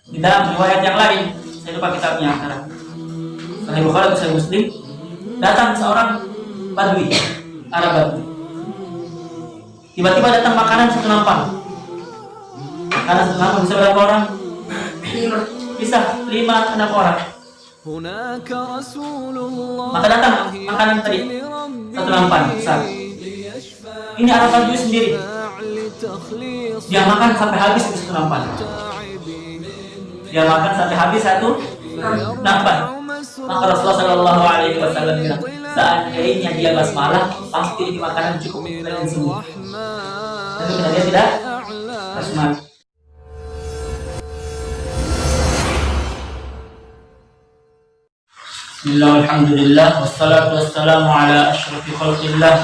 Di dalam riwayat yang lain, saya lupa kitabnya antara Sahih Bukhari atau Sahih Muslim, datang seorang Badui, Arab Badui. Tiba-tiba datang makanan satu nampan. Makanan satu nampan bisa berapa orang? Bisa 5-6 orang. Maka datang makanan tadi satu nampan besar. Ini Arab Badui sendiri. Dia makan sampai habis satu nampan. Dia makan sampai habis satu nampan. Maka Rasulullah Shallallahu Alaihi Wasallam bilang, seandainya dia basmalah, pasti ini makanan cukup untuk kalian semua. Tapi karena dia tidak basmalah. Bismillah, alhamdulillah, wassalatu wassalamu ala asyrafil khalqillah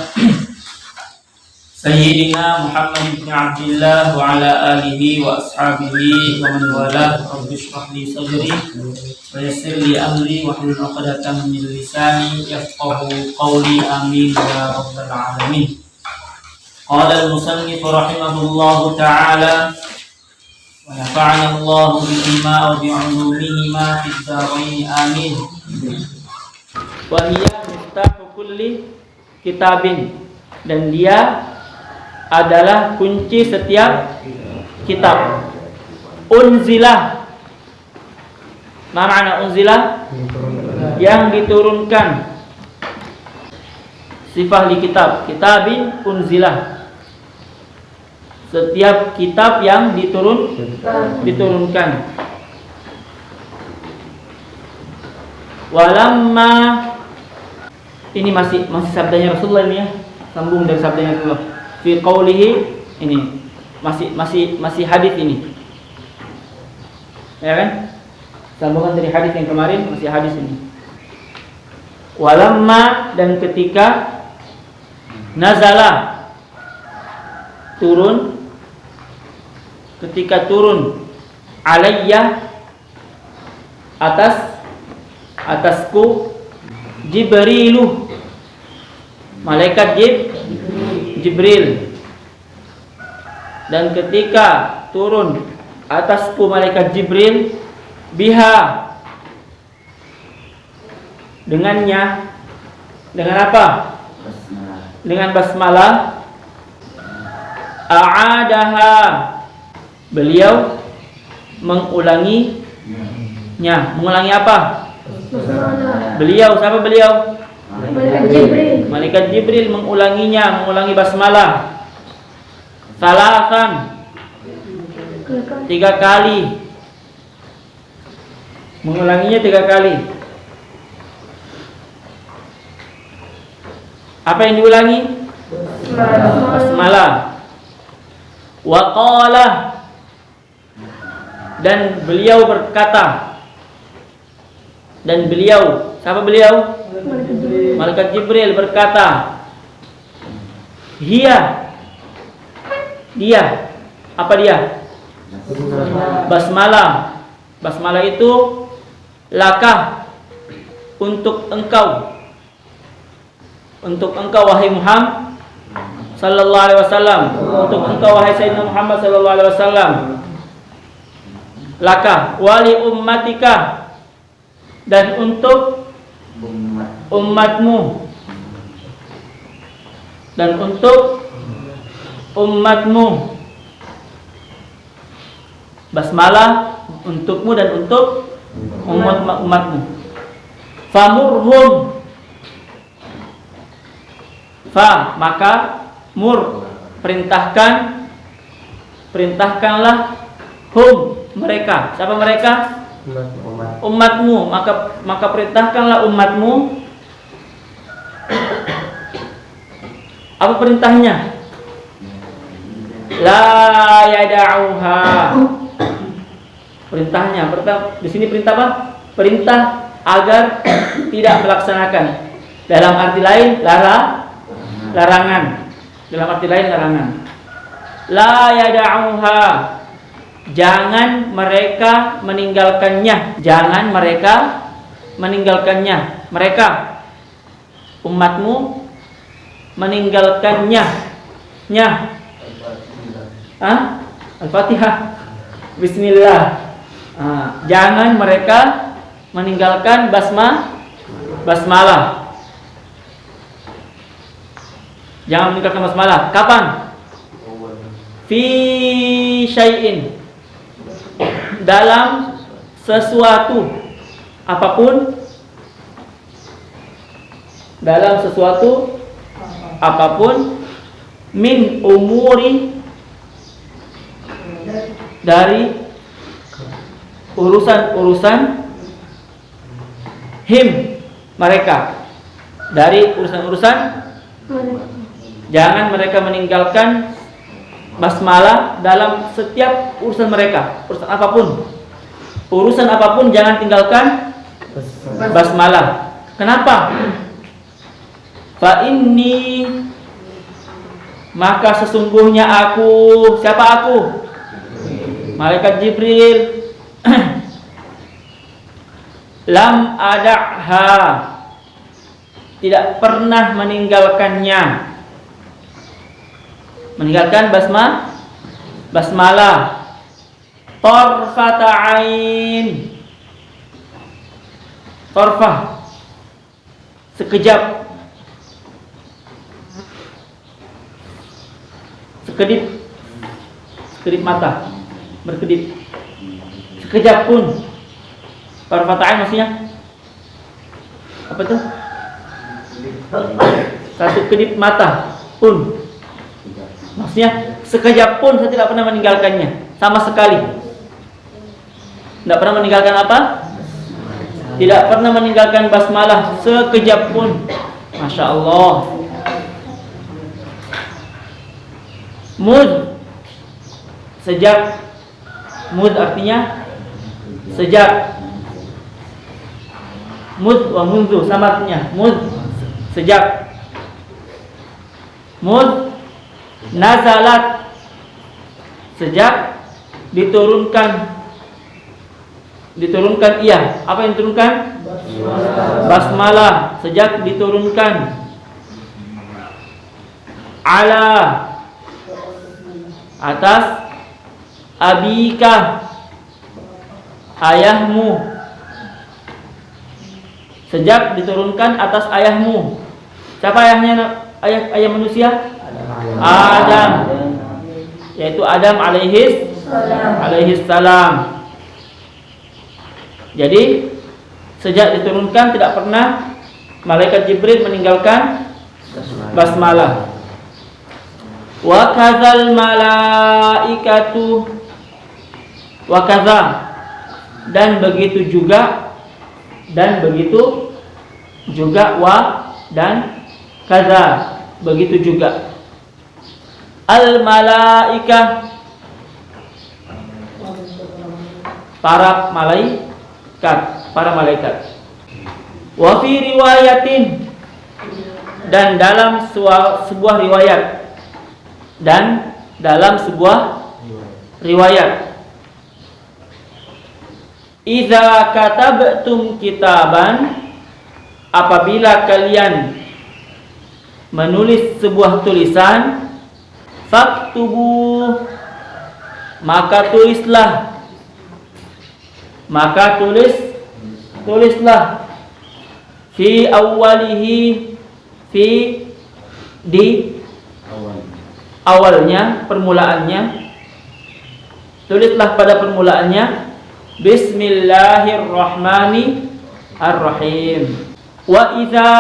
Sayyidina Muhammad ibn Abdillah wa ala alihi wa ashabihi wa man walah. Rabbi shrah li sadri wa yassir li amri wa hlul 'uqdatam min lisani yafqahu qawli. Amin ya rabbal alamin. Qala al-musannif rahimahullahu ta'ala wa nafa'ana Allah bihima wa bi'ulumihima fid dharain. Amin. Wa hiya miftahu kulli kitabin, dan dia adalah kunci setiap kitab. Unzilah, ma makna unzilah? Yang diturunkan. Sifah li kitab, kitabin unzilah, setiap kitab yang diturunkan. Walamma, ini masih sabdanya Rasulullah ini ya, sambung dari sabdanya Rasulullah. Fi qawlihi, ini masih hadis ini, ya kan? Sambungan dari hadis yang kemarin, masih hadis ini. Walamma, dan ketika nazala, turun, ketika turun, alayya, atasku, Jibrilu, malaikat Jibril, dan ketika turun atasku malaikat Jibril, biha, dengannya, dengan apa? Dengan basmalah. A'adaha, beliau mengulanginya. Mengulangi apa? Beliau, siapa beliau? Malaikat Jibril mengulanginya, mengulangi basmalah. Salasan, 3 kali. Mengulanginya 3 kali. Apa yang diulangi? Basmalah. Wa qala, dan beliau berkata. Dan beliau, siapa beliau? Malaikat Jibril berkata, dia, apa dia? Basmalah. Basmalah itu laka, untuk engkau wahai Muhammad sallallahu alaihi wasallam, untuk engkau wahai Sayyidina Muhammad sallallahu alaihi wasallam. Laka wali ummatika, dan untuk umatmu, basmalah untukmu dan untuk umatmu. Famurhum, maka mur, perintahkanlah, hum, mereka. Siapa mereka? Umatmu. Maka perintahkanlah umatmu. Apa perintahnya? La yada'uha. Perintahnya, di sini perintah apa? Perintah agar tidak melaksanakan. Dalam arti lain larangan. La yada'uha, jangan mereka meninggalkannya. Mereka, umatmu, meninggalkannya. Al-Fatihah. Bismillah. Jangan mereka meninggalkan basmalah. Jangan meninggalkan basmalah. Kapan? Fi syai'in, dalam sesuatu apapun, min umuri, dari urusan him, mereka, dari urusan jangan mereka meninggalkan basmalah dalam setiap urusan mereka, urusan apapun jangan tinggalkan basmalah. Kenapa? Fa inni, maka sesungguhnya aku, siapa aku? Malaikat Jibril. Lam ada'ha, tidak pernah meninggalkannya, meninggalkan basmalah. Tarfata ain, tarfah, sekejap, sekedip mata, berkedip, sekejap pun. Tarfata ain maksudnya apa tuh? Satu kedip mata pun, maksudnya sekejap pun saya tidak pernah meninggalkannya, sama sekali. Tidak pernah meninggalkan apa? Tidak pernah meninggalkan basmalah sekejap pun. Masya Allah. Mud, sejak. Mud artinya sejak. Mud wa mundu sama artinya. Mud, sejak. Mud nazalat, sejak diturunkan ia. Apa yang diturunkan? Basmalah, sejak diturunkan. Ala, atas. Abika, ayahmu, sejak diturunkan atas ayahmu. Siapa ayahnya? Ayah manusia? Adam, yaitu Adam alaihis salam. Jadi sejak diturunkan tidak pernah malaikat Jibril meninggalkan basmalah. Wa kadzal malaikatu, wa kadza, dan begitu juga wa dan kadza, begitu juga. Al malaikah, para malaikat. Wa fi riwayatin, dan dalam sebuah riwayat. Idza katabtum kitaban, apabila kalian menulis sebuah tulisan, faktubu, maka tulislah fi awwalihi, di awalnya, permulaannya, tulislah pada permulaannya Bismillahirrahmanirrahim. Wa idza,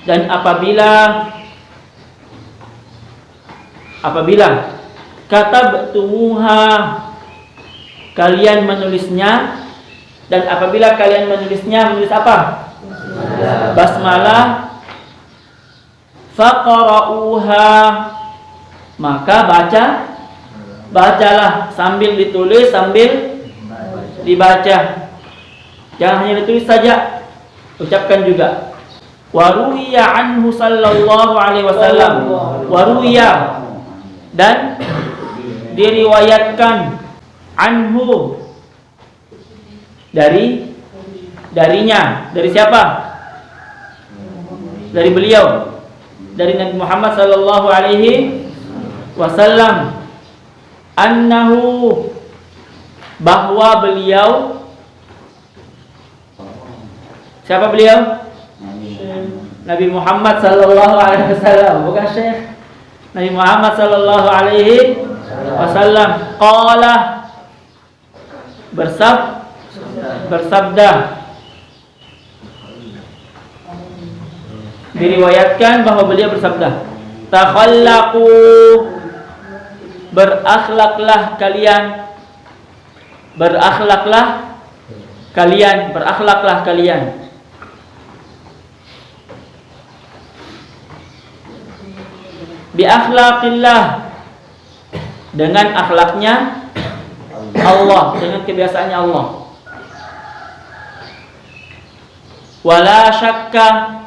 dan apabila katabtumuha, kalian menulisnya, dan apabila kalian menulisnya, menulis apa? Basmalah. Faqra'uha, maka bacalah, sambil ditulis, sambil dibaca. Jangan hanya ditulis saja, ucapkan juga. Waruwiya anhu sallallahu alaihi wasallam, waruwiya, dan diriwayatkan, anhu, darinya. Dari siapa? Dari beliau, dari Nabi Muhammad sallallahu alaihi wasallam, annahu, bahwa beliau, siapa beliau? Nabi Muhammad sallallahu alaihi wasallam, bukan Syekh. Nabi Muhammad sallallahu alaihi wasallam qala, bersabda. Diriwayatkan bahwa beliau bersabda, takhallaqu, berakhlaklah kalian, berakhlaklah kalian. Bi akhlaqillah, dengan akhlaknya Allah, dengan kebiasaannya Allah. Wala syakka,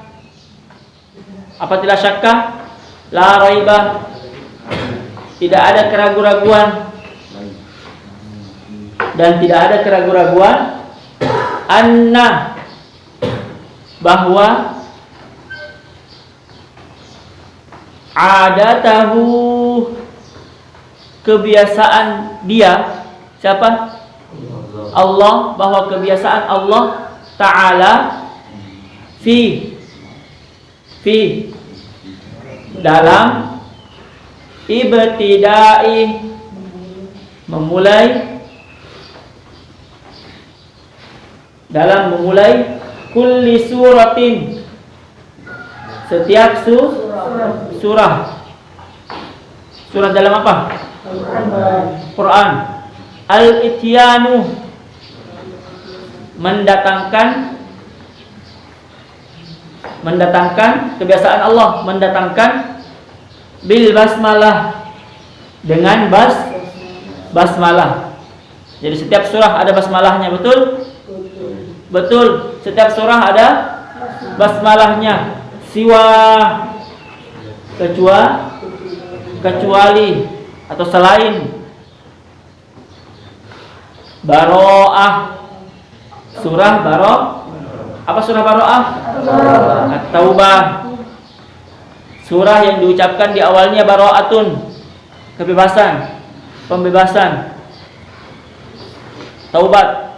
apa tidak syakka? La raiba, tidak ada keraguan-raguan, dan tidak ada keraguan-raguan, anna, bahwa adatahu, kebiasaan dia, siapa? Allah, bahwa kebiasaan Allah Ta'ala fi dalam ibtidai, memulai kulli suratin, setiap surah dalam apa? Quran. Al-ityanu, mendatangkan kebiasaan Allah, mendatangkan bil basmalah, dengan basmalah. Jadi setiap surah ada basmalahnya, betul? Betul, setiap surah ada basmalahnya. Siwa, kecuali atau selain. Baro'ah, surah apa surah Baro'ah? At-Taubah, surah yang diucapkan di awalnya baro'atun, pembebasan. Taubat.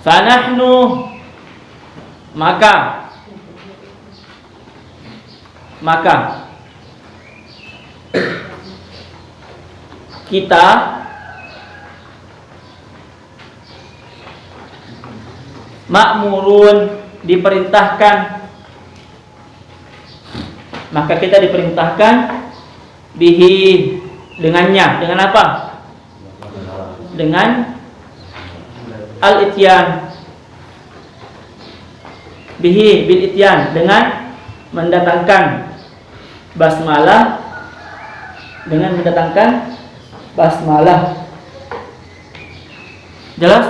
Fanahnu, maka kita ma'murun, diperintahkan, bihi, dengannya. Dengan apa? Dengan al-ityan, bihi bil ityan, dengan mendatangkan basmalah, Jelas?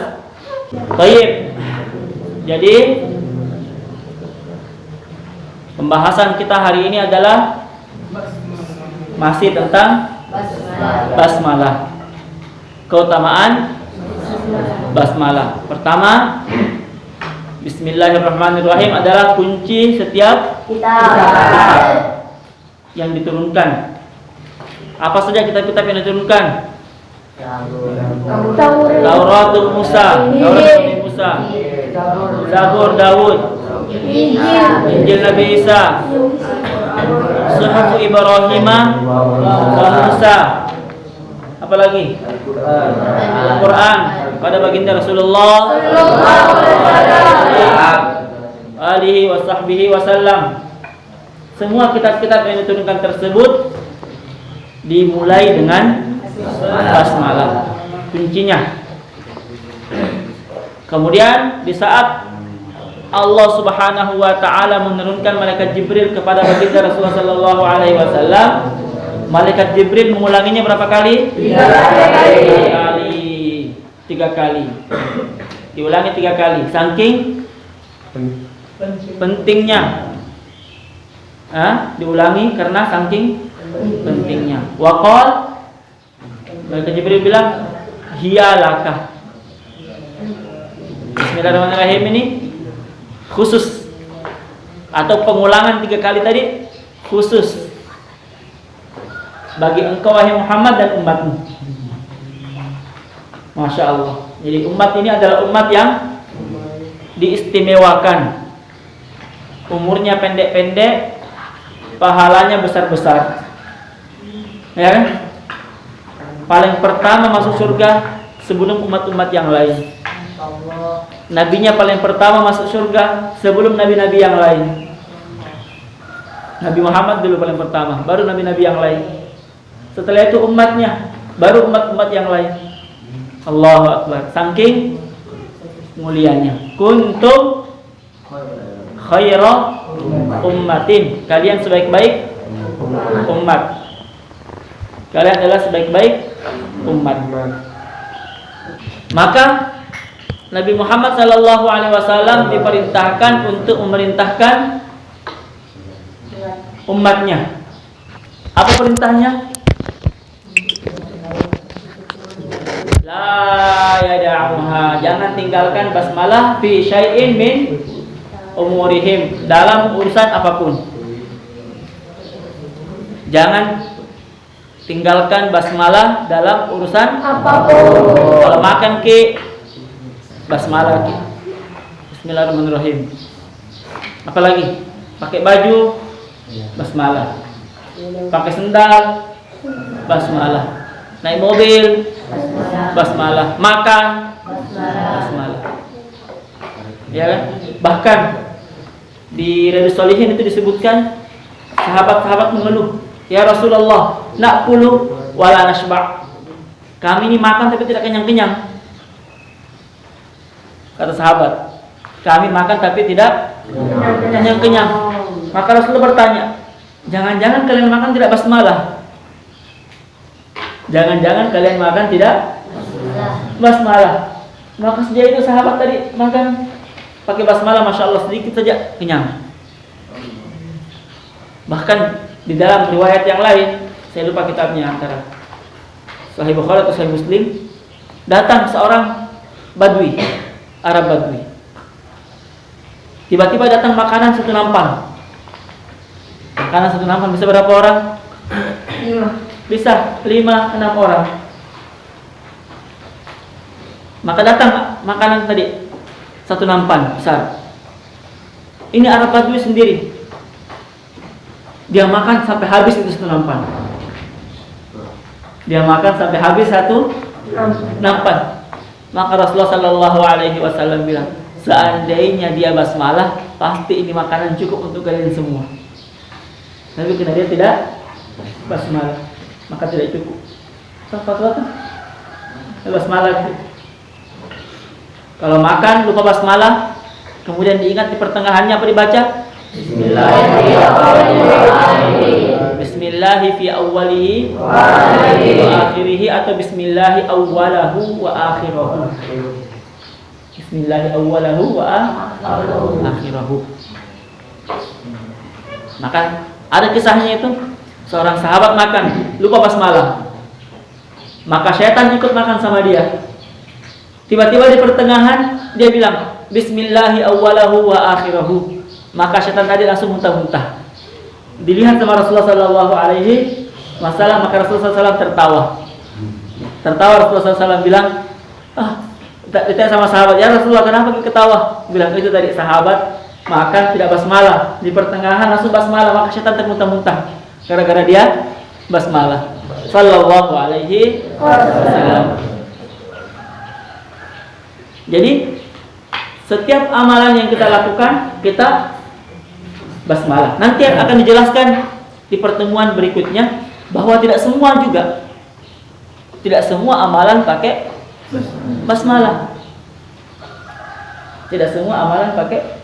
Baik. Jadi pembahasan kita hari ini adalah masih tentang basmalah. Keutamaan basmalah. Pertama, bismillahirrahmanirrahim adalah kunci setiap kitab yang diturunkan. Apa saja kitab-kitab yang diturunkan? Tauratul Musa, Zabur Daud, Injil Nabi Isa, Suhuf Ibrahim wa Musa. Apa lagi? Al-Quran pada baginda Rasulullah alihi wa sahbihi wasallam. Semua kitab-kitab yang diturunkan tersebut dimulai dengan basmalah, kuncinya. Kemudian di saat Allah Subhanahu wa taala menurunkan malaikat Jibril kepada baginda Rasulullah sallallahu alaihi wasallam, malaikat Jibril mengulanginya berapa kali? 3 kali. Diulangi 3 kali. Saking pentingnya. Diulangi karena saking pentingnya. Waqal, malaikat Jibril bilang, hiyalaka. Bismillahirrahmanirrahim ini khusus, atau pengulangan 3 kali tadi khusus bagi engkau wahai Muhammad dan umatmu. Masya Allah. Jadi umat ini adalah umat yang diistimewakan. Umurnya pendek-pendek, pahalanya besar-besar. Ya kan? Paling pertama masuk surga sebelum umat-umat yang lain. Nabinya paling pertama masuk surga sebelum nabi-nabi yang lain. Nabi Muhammad dulu paling pertama, baru nabi-nabi yang lain. Setelah itu umatnya, baru umat-umat yang lain. Allahu Akbar. Saking mulianya. Kuntum khaira ummatin. Kalian sebaik-baik umat. Kalian adalah sebaik-baik umat. Maka Nabi Muhammad SAW diperintahkan untuk memerintahkan umatnya. Apa perintahnya? La yada'uha, jangan tinggalkan basmalah fi syai'in min umurihim, dalam urusan apapun. Jangan tinggalkan basmalah dalam urusan apapun. Kalau makan ke basmalah ke. Bismillahirrahmanirrahim. Apalagi pakai baju basmalah, pakai sendal basmalah, naik mobil basmalah, makan basmalah. Ya kan? Bahkan di Riyadhus Shalihin itu disebutkan sahabat-sahabat mengeluh, ya Rasulullah, na'kulu wala nashba'. Kami ini makan tapi tidak kenyang-kenyang. Kata sahabat, kami makan tapi tidak kenyang-kenyang. Maka Rasulullah bertanya, jangan-jangan kalian makan tidak basmalah? Jangan-jangan kalian makan tidak basmalah? Maka sejak itu sahabat tadi makan pakai basmalah, masya Allah, sedikit saja kenyang. Bahkan di dalam riwayat yang lain, saya lupa kitabnya, antara Sahih Bukhari atau Sahih Muslim, datang seorang Badui, Arab Badui. Tiba-tiba datang makanan satu nampan. Makanan satu nampan bisa berapa orang? 5. Bisa 5-6 orang. Maka datang makanan tadi satu nampan besar. Ini Arab Badui sendiri. Dia makan sampai habis itu satu nampan. Dia makan sampai habis satu nampan. Maka Rasulullah SAW bilang, seandainya dia basmalah, pasti ini makanan cukup untuk kalian semua. Tapi karena dia tidak basmalah, maka tidak cukup. Fatwa kan? Basmalah. Kalau makan lupa basmalah, kemudian diingat di pertengahannya apa dibaca? Bismillahi fi awwalihi wa akhirihi, atau Bismillahi awwalahu wa akhirahu. Bismillahi awwalahu wa akhirahu. Maka ada kisahnya itu, seorang sahabat makan lupa basmalah, maka syaitan ikut makan sama dia. Tiba-tiba di pertengahan dia bilang Bismillahi awwalahu wa akhirahu. Maka syaitan tadi langsung muntah-muntah. Dilihat sama Rasulullah SAW, maka Rasulullah SAW tertawa. Rasulullah SAW bilang, ditanya sama sahabat, ya Rasulullah, kenapa kita ketawa? Bilang, itu tadi sahabat makan tidak basmalah, di pertengahan langsung basmalah, maka syaitan termuntah-muntah gara-gara dia basmalah. Sallallahu alaihi wasallam. Jadi setiap amalan yang kita lakukan, kita basmalah. Nanti akan dijelaskan di pertemuan berikutnya bahwa tidak semua amalan pakai basmalah. Tidak semua amalan pakai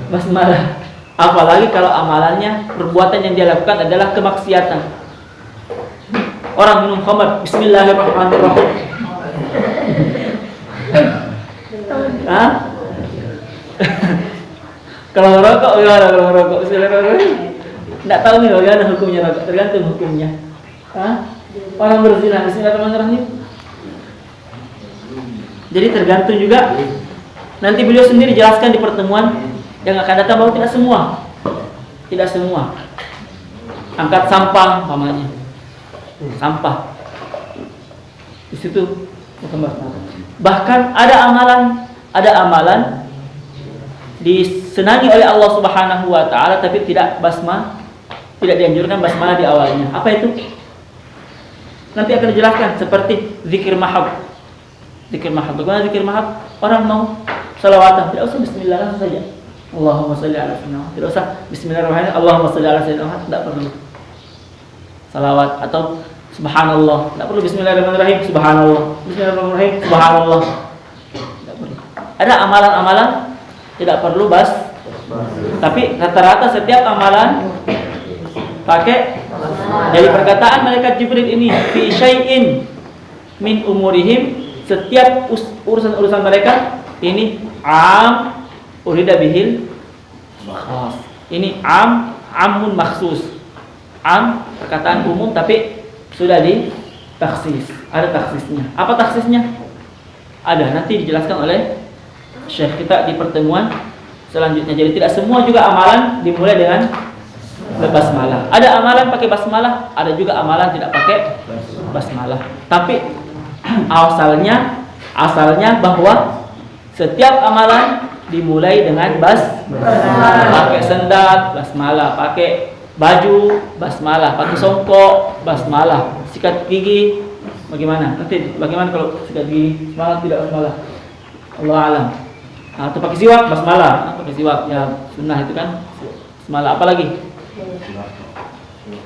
basmalah. Apalagi kalau amalannya, perbuatan yang dia lakukan adalah kemaksiatan. Orang minum khamar, Bismillahirrahmanirrahim. Kalau rokok gimana? Kalau rokok Bismillahirrahmanirrahim, tidak tahu nih bagaimana hukumnya rokok, tergantung hukumnya. Orang berzina, Bismillahirrahmanirrahim. Jadi tergantung juga. Nanti beliau sendiri jelaskan di pertemuan yang akan datang bahwa tidak semua angkat sampah, pamannya sampah. Di situ bukan basmalah. Bahkan ada amalan disenangi oleh Allah Subhanahu wa taala tapi tidak dianjurkan basmalah di awalnya. Apa itu? Nanti akan dijelaskan, seperti zikir mahab. Zikir mahab. Bagaimana zikir mahab? Orang mau salawatan, tidak usah bismillah, langsung saja Allahumma shalli ala sayyidina Muhammad. Tidak usah bismillahirrahmanirrahim, Allahumma shalli ala sayyidina Muhammad, tidak perlu salawat. Atau subhanallah, tidak perlu bismillahirrahmanirrahim, subhanallah, bismillahirrahmanirrahim, subhanallah, tidak perlu. Ada amalan-amalan tidak perlu tapi rata-rata setiap amalan pakai. Dari perkataan malaikat Jibril ini, fi syai'in min umurihim, setiap urusan-urusan mereka ini urida bihil khas. Ini amun maksus. Perkataan umum tapi sudah ditaksis. Ada taksisnya. Apa taksisnya? Ada, nanti dijelaskan oleh Syekh kita di pertemuan selanjutnya. Jadi tidak semua juga amalan dimulai dengan basmalah. Ada amalan pakai basmalah, ada juga amalan tidak pakai basmalah. Tapi asalnya bahwa setiap amalan dimulai dengan basmalah. Pakai sendal, basmalah. Pakai baju, basmalah. Pakai songkok, basmalah. Sikat gigi, bagaimana? Nanti bagaimana kalau sikat gigi basmalah tidak basmalah? Allah alam. Atau pakai siwak, basmalah. Pakai siwak ya sunnah itu kan. Basmalah. Apa lagi?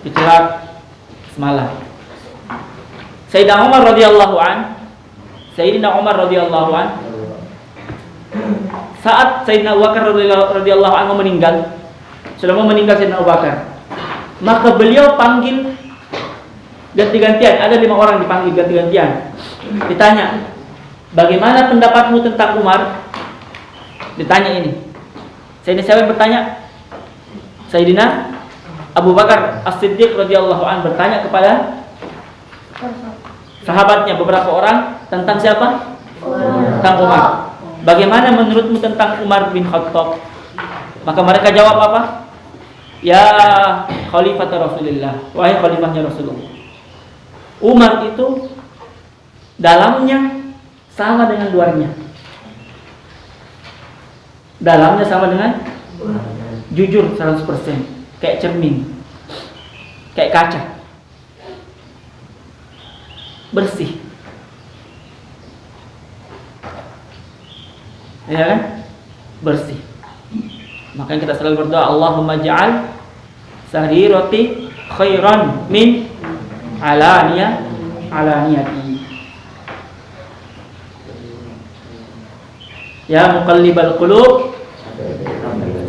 Bicara semalam. Sayyidina Umar radhiyallahu an saat Sayyidina Abu Bakar radhiyallahu anhu meninggal, sudah mau meninggal Sayyidina Abu Bakar, maka beliau panggil ganti-gantian. Ada 5 orang dipanggil ganti-gantian. Ditanya, bagaimana pendapatmu tentang Umar? Ditanya ini. Sayyidina siapa yang bertanya? Sayyidina Abu Bakar As-Siddiq radhiyallahu an bertanya kepada sahabatnya beberapa orang tentang siapa? Tentang Umar. Bagaimana menurutmu tentang Umar bin Khattab? Maka mereka jawab apa? Ya Khalifah Rasulullah, wahai khalifahnya Rasulullah. Umar itu dalamnya sama dengan luarnya. Dalamnya sama dengan jujur 100%, kayak cermin, kayak kaca, bersih, ya kan? Bersih. Makanya kita selalu berdoa, Allahumma ja'al sarirati khairan min alaniyati. Ya muqallibal qulub,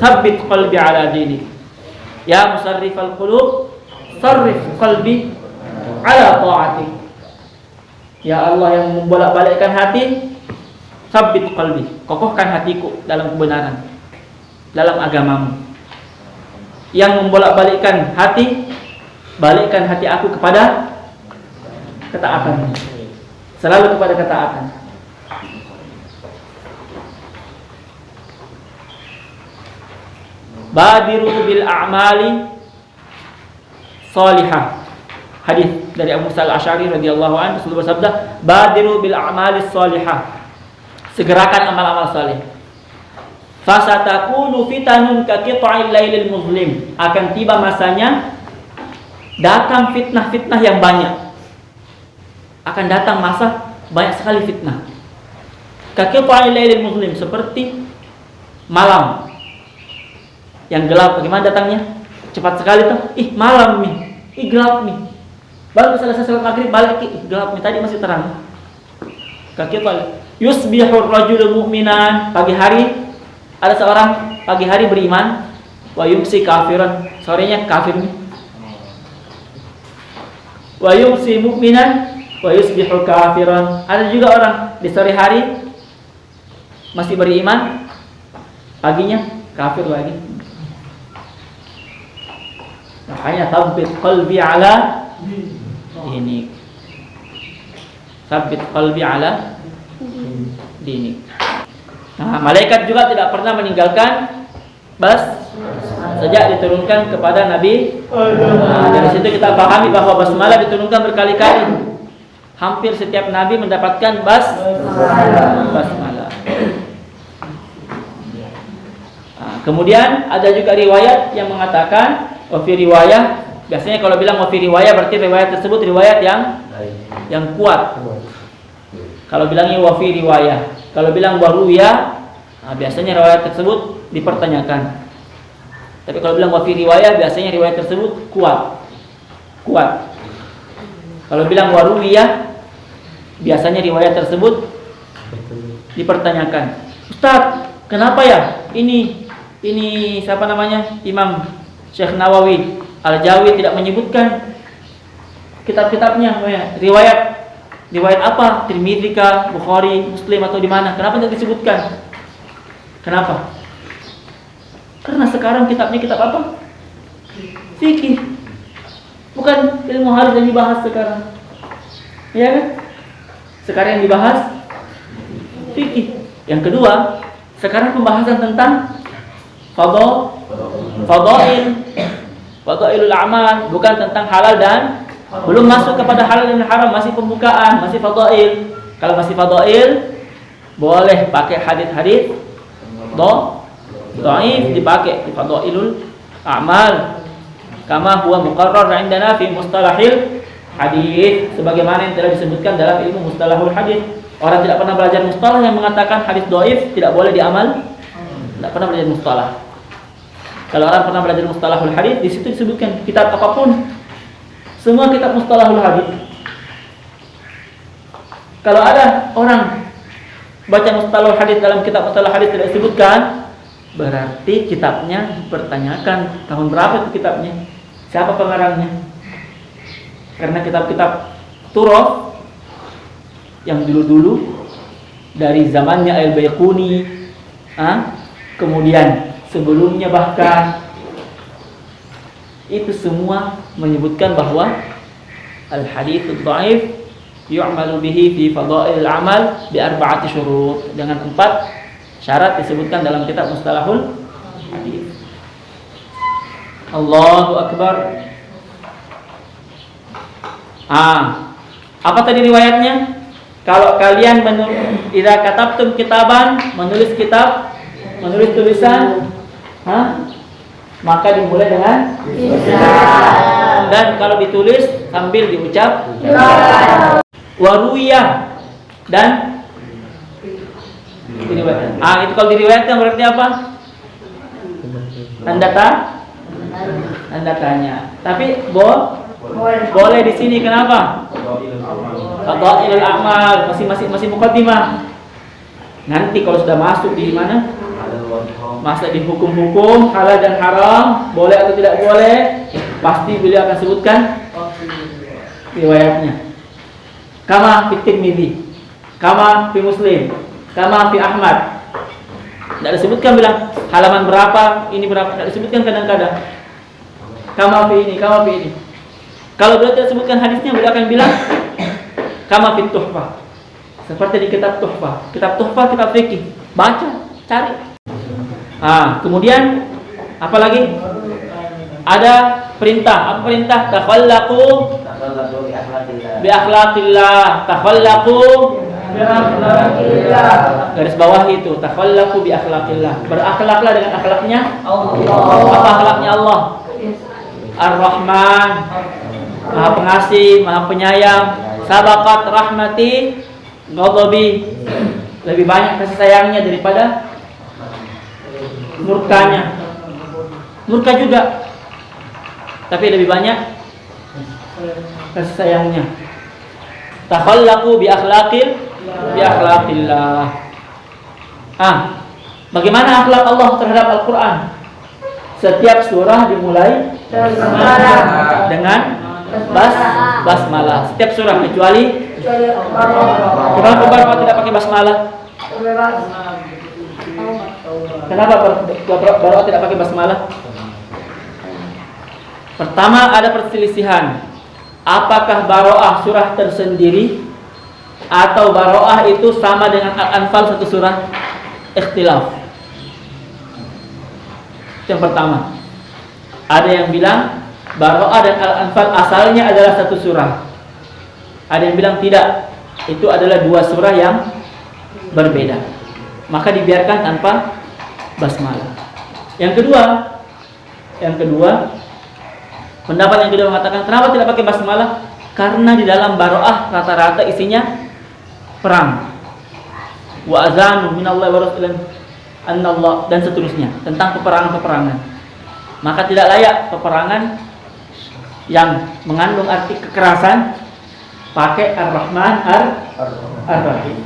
tsabbit qalbi ala dinik. Ya musarrifal qulub, sarrif qalbi ala ta'atik. Ya Allah yang membolak-balikkan hati, tsabbit qalbi, kokohkan hatiku dalam kebenaran, dalam agamamu. Yang membolak-balikkan hati, balikkan hati aku kepada ketaatan, selalu kepada ketaatan. Badiru bil a'mali salihah. Hadis dari Abu Musa al-Asy'ari radhiyallahu anhu, Rasul bersabda, "Badiru bil a'mali salihah." Segerakan amal-amal saleh. Fasatakunu fitanun ka qita'il lailil muzlim. Akan tiba masanya datang fitnah-fitnah yang banyak. Akan datang masa banyak sekali fitnah. Ka qita'il lailil muzlim, seperti malam yang gelap. Bagaimana datangnya? Cepat sekali tuh. Malam nih. Gelap nih. Baru selesai salat maghrib balik gelap nih. Tadi masih terang. Kaki yusbihur rajul mu'minan. Pagi hari ada seorang pagi hari beriman, wa yumsi kafiran. Sorenya kafir nih. Wa yumsi mu'minan wa yusbihu kafiran. Ada juga orang di sore hari masih beriman, paginya kafir lagi. Makanya tsabbit qalbi ala dinik. Tsabbit qalbi ala dinik. Nah, malaikat juga tidak pernah meninggalkan sejak diturunkan kepada Nabi. Dari situ kita pahami bahwa basmalah diturunkan berkali-kali. Hampir setiap nabi mendapatkan basmalah. Kemudian ada juga riwayat yang mengatakan wafi riwayah. Biasanya kalau bilang wafi riwayah berarti riwayat tersebut riwayat yang kuat. Kalau bilangnya wafi riwayah, kalau bilang waruya, biasanya riwayat tersebut dipertanyakan. Tapi kalau bilang wafi riwayah, biasanya riwayat tersebut kuat. Kalau bilang waruya, biasanya riwayat tersebut dipertanyakan. Ustaz, kenapa ya? Ini siapa namanya? Imam Syekh Nawawi Al-Jawi tidak menyebutkan kitab-kitabnya, riwayat apa? Tirmidzi kah, Bukhari, Muslim atau di mana? Kenapa tidak disebutkan? Kenapa? Karena sekarang kitabnya kitab apa? Fikih. Bukan ilmu hadis yang dibahas sekarang. Iya kan? Sekarang yang dibahas fikih. Yang kedua, sekarang pembahasan tentang fadailul a'mal, bukan tentang halal dan belum masuk kepada halal dan haram, masih pembukaan, masih fadail. Kalau masih fadail, boleh pakai hadis-hadis dhaif dipakai di fadailul a'mal. Kama huwa muqarrar 'indana fi mustalahil hadis, sebagaimana yang telah disebutkan dalam ilmu mustalahul hadis. Orang tidak pernah belajar mustalah yang mengatakan hadis dhaif tidak boleh diamal, tidak pernah belajar mustalah. Kalau orang pernah belajar mustalahul hadis, di situ disebutkan kitab apapun, semua kitab mustalahul hadis. Kalau ada orang baca mustalahul hadis dalam kitab mustalahul hadis tidak disebutkan, berarti kitabnya dipertanyakan. Tahun berapa itu kitabnya? Siapa pengarangnya? Karena kitab-kitab Turaf yang dulu-dulu dari zamannya Al-Baiquni, kemudian sebelumnya bahkan, itu semua menyebutkan bahwa al-hadits dhaif yu'malu bihi fi fadailil amal bi arba'ati syurut, dengan 4 syarat disebutkan dalam kitab Mustalahul Hadis. Allahu Akbar. Apa tadi riwayatnya? Kalau kalian idza katabtum kitaban, menulis kitab, menulis tulisan, maka dimulai dengan bismillah. Dan kalau ditulis sambil diucap waruyah dan diriwayatkan. Itu kalau diriwayatkan berarti apa? Tanda tanya. Tapi boleh di sini, kenapa? Fadailul a'mal masih muqaddimah. Nanti kalau sudah masuk di mana? Masuk di hukum-hukum halal dan haram, boleh atau tidak boleh, pasti beliau akan sebutkan riwayatnya. Kama fi Tirmidzi, kama fi Muslim, kama fi Ahmad. Tidak disebutkan bilang halaman berapa, ini berapa, tidak disebutkan kadang-kadang. Kama fi ini, kama fi ini. Kalau beliau tidak sebutkan hadisnya, beliau akan bilang kama fi Tuhfah. Seperti di kitab Tuhfah. Kitab Tuhfah, kitab fikih. Baca, cari. Kemudian apa lagi? Ada perintah. Apa perintah? Takhallaqu bi akhlaqillah. Takhallaqu bi akhlaqillah. Garis bawah itu, takhallaqu bi akhlaqillah. Berakhlaklah dengan akhlaknya Allah. Apa akhlaknya Allah? Ar-Rahman, Maha Pengasih, Maha Penyayang. Sabaqat rahmati ghadabi. Lebih banyak kasih sayangnya daripada murkanya. Murka juga, tapi lebih banyak kasih sayangnya. Takhallaqu bi akhlaqillah. Bagaimana akhlak Allah terhadap Al-Quran? Setiap surah dimulai dengan basmalah. Setiap surah kecuali kenapa tidak pakai basmalah? Kenapa Baro'ah tidak pakai basmalah? Pertama, ada perselisihan. Apakah Baro'ah surah tersendiri atau Baro'ah itu sama dengan Al-Anfal satu surah? Ikhtilaf. Itu yang pertama. Ada yang bilang Bara'ah dan Al-Anfal asalnya adalah satu surah. Ada yang bilang tidak, itu adalah dua surah yang berbeda. Maka dibiarkan tanpa basmalah. Yang kedua, pendapat yang kedua mengatakan kenapa tidak pakai basmalah? Karena di dalam Bara'ah rata-rata isinya perang. Wa azanu minallahi wa rasulih annallah dan seterusnya tentang peperangan-peperangan. Maka tidak layak peperangan yang mengandung arti kekerasan pakai Ar-Rahman Ar-Rahim.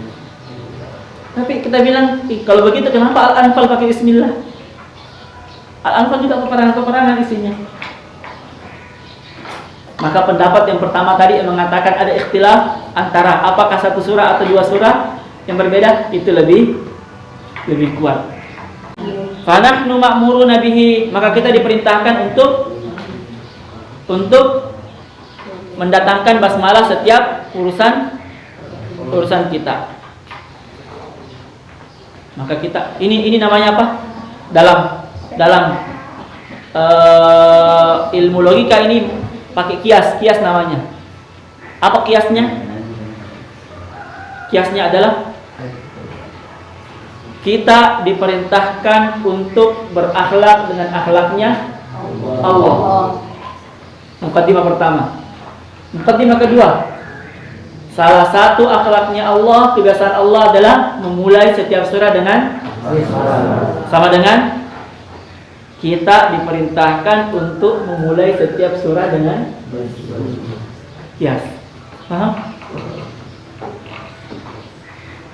Tapi kita bilang, kalau begitu kenapa Al-Anfal pakai Bismillah? Al-Anfal juga peperangan-peperangan isinya. Maka pendapat yang pertama tadi yang mengatakan ada ikhtilaf antara apakah satu surah atau dua surah yang berbeda, itu lebih kuat. Fanahnu ma'muruna bihi, maka kita diperintahkan untuk mendatangkan basmalah setiap urusan kita. Maka kita ini namanya apa? Dalam ilmu logika ini pakai kias namanya. Apa kiasnya? Kiasnya adalah kita diperintahkan untuk berakhlak dengan akhlaknya Allah. Muqaddimah pertama. Muqaddimah kedua, salah satu akhlaknya Allah, kebiasaan Allah adalah memulai setiap surah dengan sama dengan kita diperintahkan untuk memulai setiap surah dengan kias. Paham?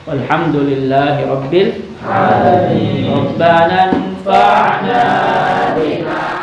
Walhamdulillahi rabbil alamin. Rabbana anfa'na bima